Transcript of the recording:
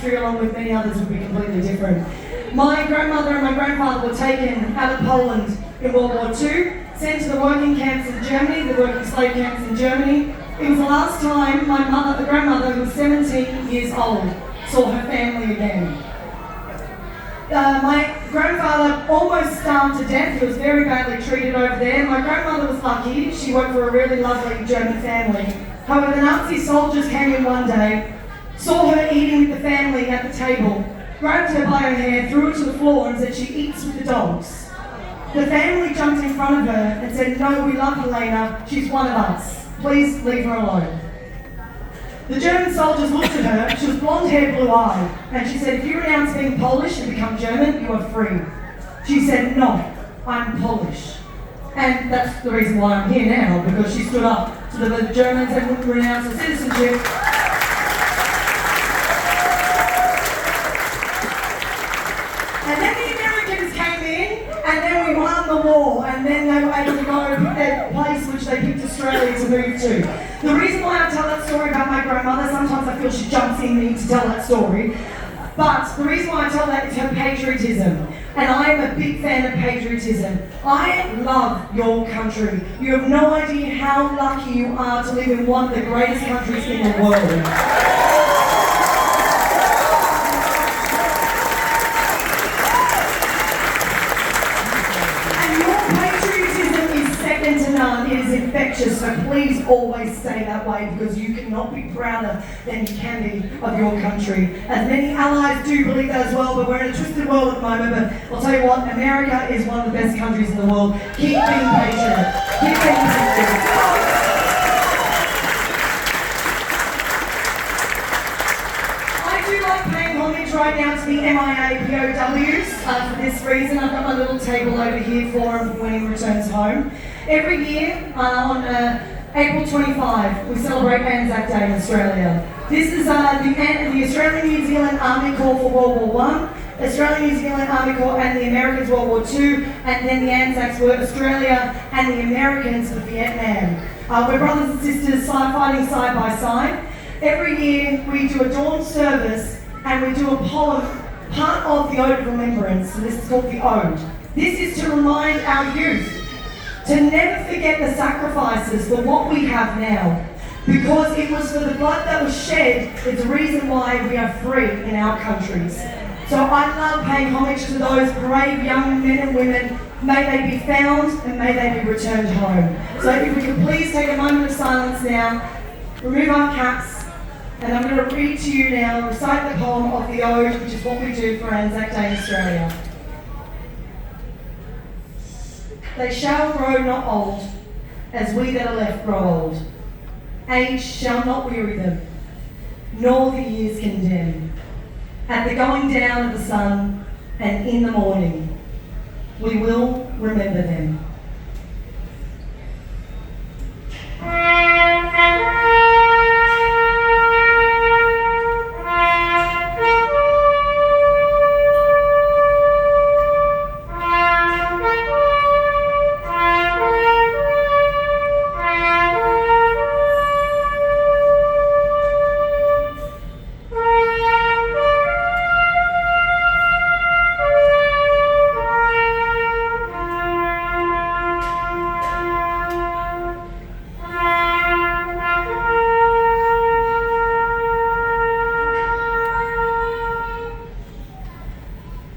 history, along with many others, would be completely different. My grandmother and my grandfather were taken out of Poland in World War II, sent to the working camps in Germany, the working slave camps in Germany. It was the last time my mother, the grandmother, who was 17 years old, saw her family again. My grandfather almost starved to death. He was very badly treated over there. My grandmother was lucky. She worked for a really lovely German family. However, the Nazi soldiers came in one day, saw her eating with the family at the table, grabbed her by her hair, threw her to the floor and said, "She eats with the dogs." The family jumped in front of her and said, "No, we love Helena. She's one of us. Please leave her alone." The German soldiers looked at her. She was blonde hair, blue eyed, and she said, "If you renounce being Polish and become German, you are free." She said, "No, I'm Polish." And that's the reason why I'm here now, because she stood up to the Germans and wouldn't renounce her citizenship. And then the Americans came in, and then we won the war, and then they were able to go to their place which they picked Australia to move to. The reason why I tell that story about my grandmother, sometimes I feel she jumps in me to tell that story, but the reason why I tell that is her patriotism. And I am a big fan of patriotism. I love your country. You have no idea how lucky you are to live in one of the greatest countries in the world. It is infectious, so please always stay that way, because you cannot be prouder than you can be of your country. As many allies do believe that as well, but we're in a twisted world at the moment. But I'll tell you what, America is one of the best countries in the world. Keep being patriot. Keep being patriot. I do like paying homage right now to the MIA POWs. For this reason, I've got my little table over here for him when he returns home. Every year, on April 25, we celebrate Anzac Day in Australia. This is the Australian New Zealand Army Corps for World War I, Australian New Zealand Army Corps and the Americans World War II, and then the Anzacs were Australia and the Americans for Vietnam. We're brothers and sisters fighting side by side. Every year we do a dawn service and we do a poem, part of the Ode of Remembrance, so this is called the Ode. This is to remind our youth to never forget the sacrifices for what we have now, because it was for the blood that was shed is the reason why we are free in our countries. So I love paying homage to those brave young men and women. May they be found and may they be returned home. So if we could please take a moment of silence now, remove our caps, and I'm going to read to you now, recite the poem of the Ode, which is what we do for Anzac Day in Australia. They shall grow not old, as we that are left grow old. Age shall not weary them, nor the years condemn. At the going down of the sun, and in the morning, we will remember them.